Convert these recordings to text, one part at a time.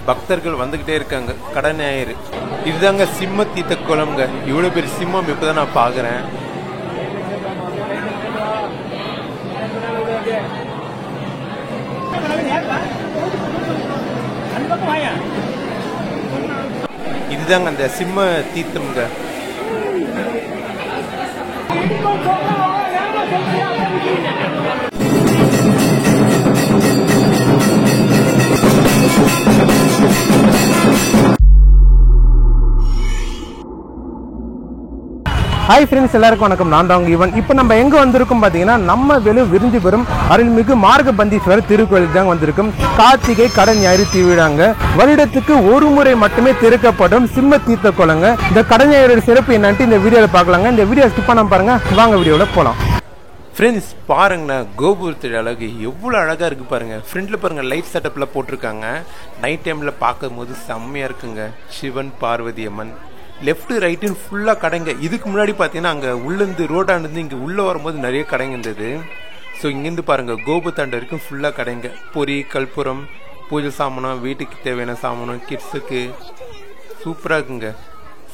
பக்தர்கள் வந்துகிட்டே இருக்காங்க. கடை ஞாயிறு. இதுதாங்க சிம்ம தீர்த்த குளம்ங்க. இவ்வளவு பெரிய சிம்மம் இப்பதான் நான் பாக்குறேன். இதுதாங்க அந்த சிம்ம தீர்த்தம்ங்க. ஹாய் ஃப்ரெண்ட்ஸ், எல்லாருக்கும் வணக்கம். நான் தான் ஈவன். இப்போ நம்ம எங்கே வந்திருக்கோம் பார்த்தீங்கன்னா, நம்ம விரும்பி வரும் அருள்மிகு மார்கபந்தீஸ்வரர் திருக்கோயிலுக்கு தான் வந்திருக்கும். கார்த்திகை கடை ஞாயிறு திருவிழாங்க. வருடத்துக்கு ஒரு முறை மட்டுமே திறக்கப்படும் சிம்ம தீர்த்த குளங்க. இந்த கடை ஞாயிறு சிறப்பு என்னன்ட்டு இந்த வீடியோவில் பார்க்கலாங்க. இந்த வீடியோ ஸ்கிப் பண்ணாம பாருங்க. வாங்க வீடியோவில் போகலாம். ஃப்ரெண்ட்ஸ் பாருங்கண்ணா, கோபுரத்தோட அழகு எவ்வளோ அழகாக இருக்குது பாருங்கள். ஃப்ரண்ட்டில் பாருங்கள் லைட் செட்டப்பில் போட்டிருக்காங்க. நைட் டைமில் பார்க்கும் போது செம்மையாக இருக்குங்க. சிவன் பார்வதி அம்மன். லெஃப்ட்டு ரைட்டுன்னு ஃபுல்லாக கடைங்க. இதுக்கு முன்னாடி பார்த்தீங்கன்னா அங்கே உள்ளேருந்து ரோடாண்டிருந்து இங்கே உள்ளே வரும்போது நிறைய கடைங்க இருந்தது. ஸோ இங்கேருந்து பாருங்கள் கோபுரத்தாண்ட வரைக்கும் ஃபுல்லாக கடைங்க. பொரி, கற்பூரம், பூஜை சாமானம், வீட்டுக்கு தேவையான சாமானம், கிட்ஸுக்கு சூப்பராக இருக்குங்க.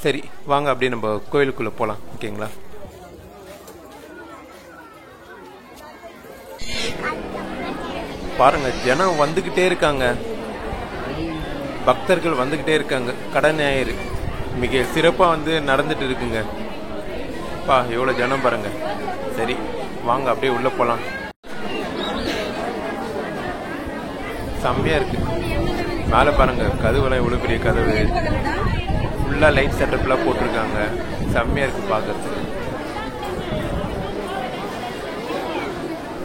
சரி வாங்க அப்படியே நம்ம கோயிலுக்குள்ளே போகலாம். ஓகேங்களா? பாருங்க ஜனம் வந்துக்கிட்டே இருக்காங்க. பக்தர்கள் வந்துக்கிட்டே இருக்காங்க. கடை ஞாயிறு மிக சிறப்பாக வந்து நடந்துட்டு இருக்குங்க. எவ்வளோ ஜனம் பாருங்க. சரி வாங்க அப்படியே உள்ளே போகலாம். செம்மையாக இருக்கு. மேலே பாருங்க கதவுலாம் எவ்வளோ பெரிய கதவு. ஃபுல்லாக லைட் செட்டப்லாம் போட்டிருக்காங்க. செம்மையாக இருக்கு பார்க்கறதுக்கு.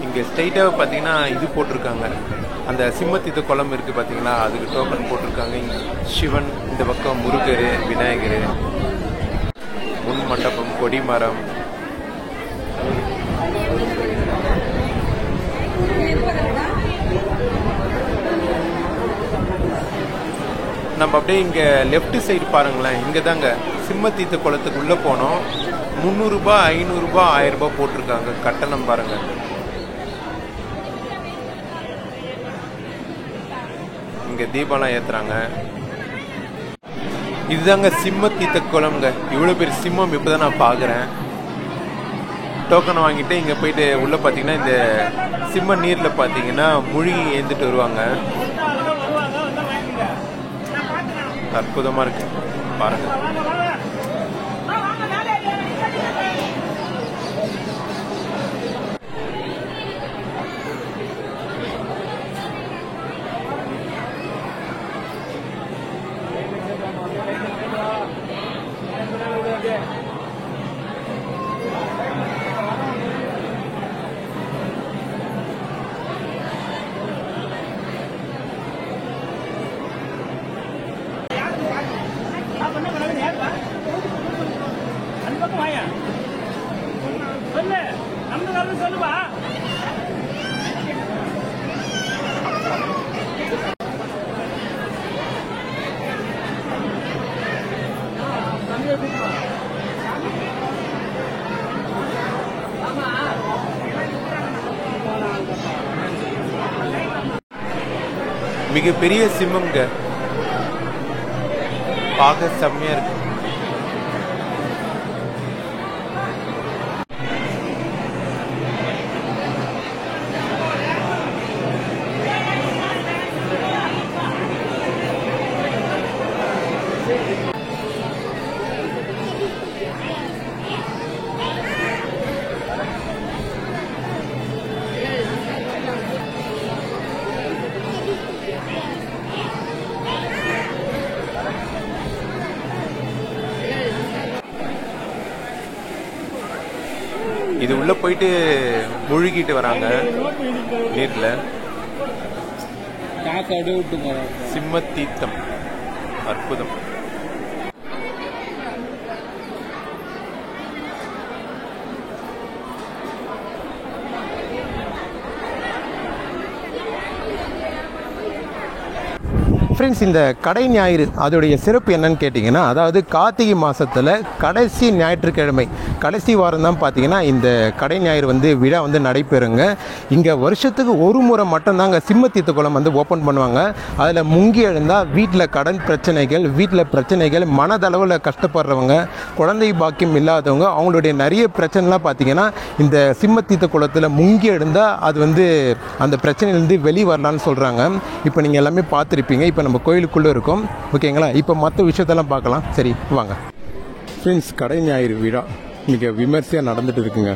இங்கே ஸ்ட்ரைட்டாக பார்த்தீங்கன்னா இது போட்டிருக்காங்க. அந்த சிம்மத்தீர்த்த குளம் இருக்குது பார்த்தீங்களா, அதுக்கு டோக்கன் போட்டிருக்காங்க. இங்கே சிவன், இந்த பக்கம் முருகர், விநாயகர், முன் மண்டபம், கொடிமரம். நம்ம அப்படியே இங்கே லெஃப்ட் சைடு பாருங்களேன். இங்கே தாங்க சிம்மத்தீர்த்த குளத்துக்கு உள்ளே போனோம். 300 ரூபாய், 500 ரூபாய், 1000 ரூபாய் போட்டிருக்காங்க கட்டணம் பாருங்க. இங்க தீபம்லாம் ஏத்துறாங்க. இதுதாங்க சிம்ம தீர்த்த குளம்ங்க. இவ்வளவு பெரிய சிம்மம் இப்பதான் நான் பாக்குறேன். டோக்கன் வாங்கிட்டு இங்க போயிட்டு உள்ள பாத்தீங்கன்னா இந்த சிம்ம நீர்ல பாத்தீங்கன்னா மூழ்கி ஏந்துட்டு வருவாங்க. அற்புதமா இருக்கு பாருங்க. மிகப்பெரிய சிம்மம்ங்க. பார்க்க செம்மையா இருக்கு. இது உள்ள போயிட்டு முழுகிட்டு வராங்க நீர்ல. சிம்ம தீர்த்தம் அற்புதம். ஃப்ரெண்ட்ஸ், இந்த கடை ஞாயிறு அதோடைய சிறப்பு என்னன்னு கேட்டிங்கன்னா, அதாவது கார்த்திகை மாதத்தில் கடைசி ஞாயிற்றுக்கிழமை கடைசி வாரம் தான் பார்த்தீங்கன்னா இந்த கடை ஞாயிறு விழா நடைபெறுங்க. இங்கே வருஷத்துக்கு ஒரு முறை மட்டும்தாங்க சிம்மத்தீர்த்த குளம் ஓப்பன் பண்ணுவாங்க. அதில் முங்கி எழுந்தால் வீட்டில் கடன் பிரச்சனைகள் மனதளவில் கஷ்டப்படுறவங்க, குழந்தை பாக்கியம் இல்லாதவங்க, அவங்களுடைய நிறைய பிரச்சனைலாம் பார்த்தீங்கன்னா இந்த சிம்மத்தீர்த்த குளத்தில் முங்கி எழுந்தால் அது அந்த பிரச்சனையிலேருந்து வெளியே வரலான்னு சொல்கிறாங்க. இப்போ நீங்கள் எல்லாமே பார்த்துருப்பீங்க. இப்போ நம்ம கோயிலுக்குள்ளே இருக்கோம், ஓகேங்களா? இப்போ மற்ற விஷயத்தெல்லாம் பார்க்கலாம். சரி வாங்க. ஃப்ரெண்ட்ஸ், கடை ஞாயிறு விழா மிக விமர்சையாக நடந்துட்டு இருக்குங்க.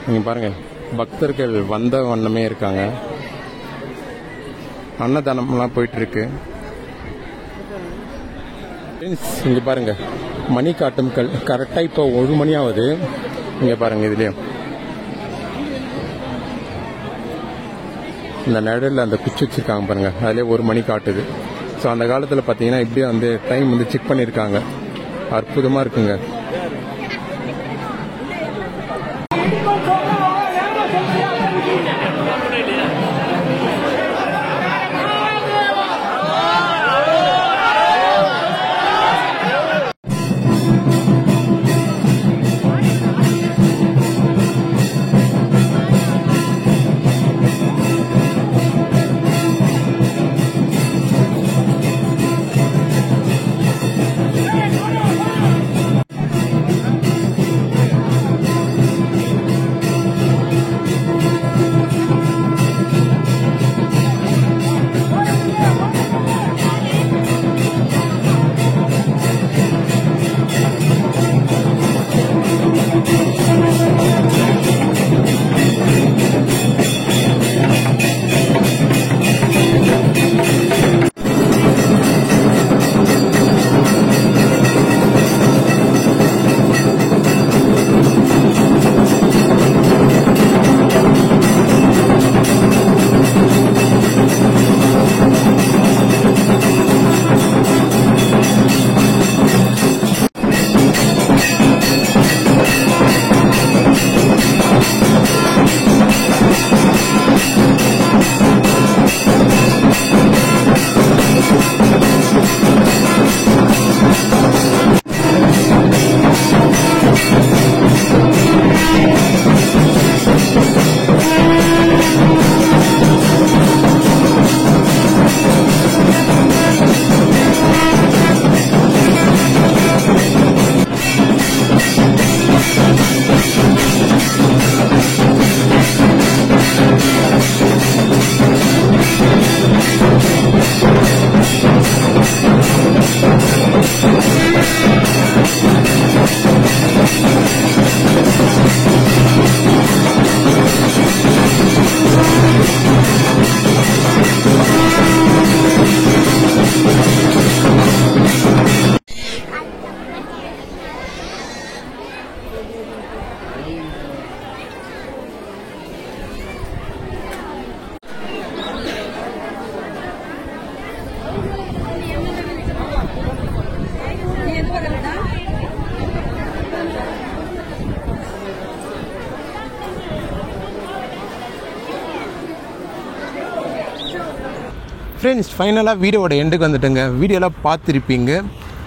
நீங்கள் பாருங்கள், பக்தர்கள் வந்த வண்ணமே இருக்காங்க. அன்னதானம்லாம் போயிட்டுருக்கு. ஃப்ரெண்ட்ஸ், இங்கே பாருங்கள், மணி காட்டும் கல் கரெக்டாக இப்போ 1 மணி ஆகுது. இங்கே பாருங்கள், இதுலேயும் இந்த நடுவில் அந்த குச்சி வச்சுருக்காங்க பாருங்கள், அதிலே 1 மணி காட்டுது. ஸோ அந்த காலத்தில் பார்த்தீங்கன்னா இப்படியே டைம் செக் பண்ணியிருக்காங்க. அற்புதமாக இருக்குங்க. ஃப்ரெண்ட்ஸ், ஃபைனலாக வீடியோவோட எண்டுக்கு வந்துட்டுங்க. வீடியோலாம் பார்த்துருப்பீங்க.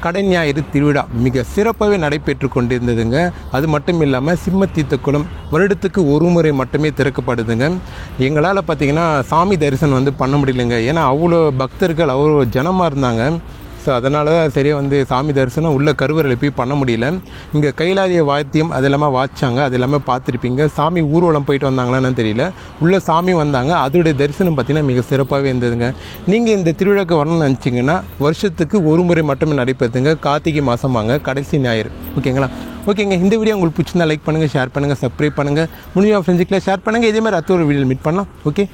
கடை ஞாயிறு திருவிழா மிக சிறப்பாகவே நடைபெற்று கொண்டிருந்ததுங்க. அது மட்டும் இல்லாமல் சிம்மத்தீர்த்த குளம் வருடத்துக்கு ஒரு முறை மட்டுமே திறக்கப்படுதுங்க. எங்களால் பார்த்திங்கன்னா சாமி தரிசனம் பண்ண முடியலைங்க. ஏன்னா அவ்வளோ பக்தர்கள் அவ்வளோ ஜனமாக இருந்தாங்க. ஸோ அதனால தான் சரியாக சாமி தரிசனம் உள்ள கருவறையில் போய் பண்ண முடியல. இங்கே கைலாய வாத்தியம் அது இல்லாமல் வாச்சாங்க, அது எல்லாமே பார்த்துருப்பீங்க. சாமி ஊர்வலம் போயிட்டு வந்தாங்களான்னு தெரியல, உள்ளே சாமி வந்தாங்க. அதோடைய தரிசனம் பார்த்திங்கன்னா மிக சிறப்பாகவே இருந்ததுங்க. நீங்கள் இந்த திருவிழாக்கு வரணும்னு நினச்சிங்கன்னா வருஷத்துக்கு ஒரு முறை மட்டுமே நடைபெறுதுங்க. கார்த்திகை மாதம் வாங்க, கடைசி ஞாயிறு, ஓகேங்களா? ஓகேங்க, இந்த வீடியோ உங்களுக்கு பிடிச்சிருந்தா லைக் பண்ணுங்கள், ஷேர் பண்ணுங்கள், சப்ஸ்கிரைப் பண்ணுங்கள், முடிஞ்ச ஃப்ரெண்ட்ஸுக்குலாம் ஷேர் பண்ணுங்கள். இதே மாதிரி அடுத்த ஒரு வீடியோ மீட் பண்ணலாம். ஓகே.